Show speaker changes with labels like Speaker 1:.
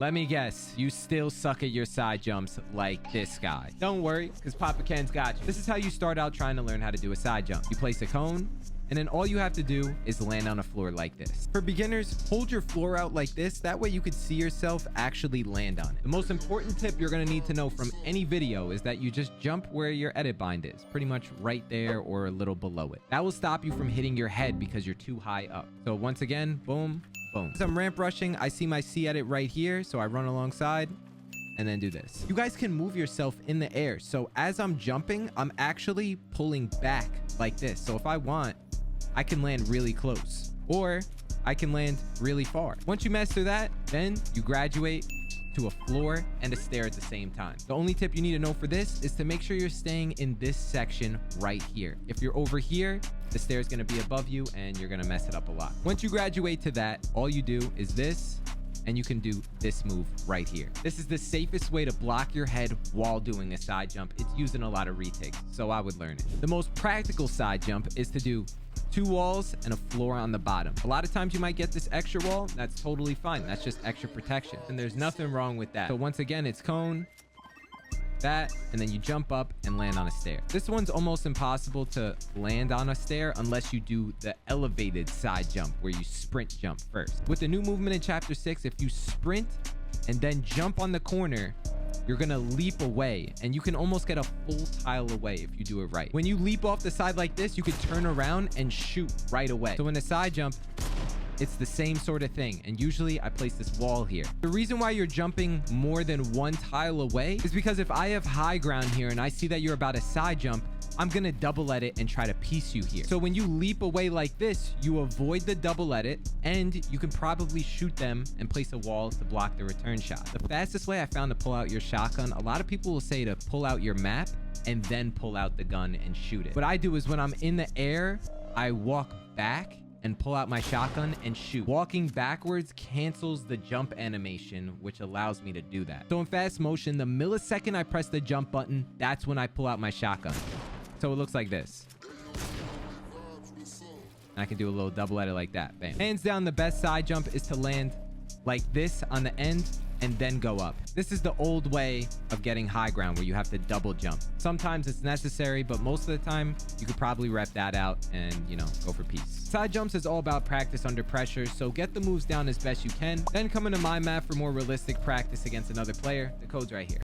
Speaker 1: Let me guess, you still suck at your side jumps like this guy. Don't worry, because Papa Ken's got you. This is how you start out trying to learn how to do a side jump. You place a cone, and then all you have to do is land on a floor like this. For beginners, hold your floor out like this. That way you could see yourself actually land on it. The most important tip you're going to need to know from any video is that you just jump where your edit bind is, pretty much right there or a little below it. That will stop you from hitting your head because you're too high up. So once again, boom, boom. As I'm ramp rushing, I see my C edit right here, so I run alongside and then do this. You guys can move yourself in the air. So as I'm jumping, I'm actually pulling back like this. So if I want, I can land really close, or I can land really far. Once you master that, then you graduate to a floor and a stair at the same time. The only tip you need to know for this is to make sure you're staying in this section right here. If you're over here, the stair is going to be above you and you're going to mess it up a lot. Once you graduate to that, all you do is this, and you can do this move right here. This is the safest way to block your head while doing a side jump. It's used in a lot of retakes, so I would learn it. The most practical side jump is to do 2 walls and a floor on the bottom. A lot of times you might get this extra wall. That's totally fine. That's just extra protection, and there's nothing wrong with that. So once again, it's cone, that, and then you jump up and land on a stair. This one's almost impossible to land on a stair unless you do the elevated side jump where you sprint jump first. With the new movement in chapter 6, if you sprint and then jump on the corner, you're gonna leap away, and you can almost get a full tile away if you do it right. When you leap off the side like this, you could turn around and shoot right away. So in a side jump, it's the same sort of thing, and usually I place this wall here. The reason why you're jumping more than 1 tile away is because if I have high ground here and I see that you're about to side jump, I'm gonna double edit and try to piece you here. So when you leap away like this, you avoid the double edit, and you can probably shoot them and place a wall to block the return shot. The fastest way I found to pull out your shotgun, a lot of people will say to pull out your map and then pull out the gun and shoot it. What I do is when I'm in the air, I walk back and pull out my shotgun and shoot. Walking backwards cancels the jump animation, which allows me to do that. So in fast motion, the millisecond I press the jump button, that's when I pull out my shotgun. So it looks like this. And I can do a little double edit like that. Bam. Hands down, the best side jump is to land like this on the end and then go up. This is the old way of getting high ground where you have to double jump. Sometimes it's necessary, but most of the time you could probably rep that out and, you know, go for peace. Side jumps is all about practice under pressure, so get the moves down as best you can. Then come into my map for more realistic practice against another player. The code's right here.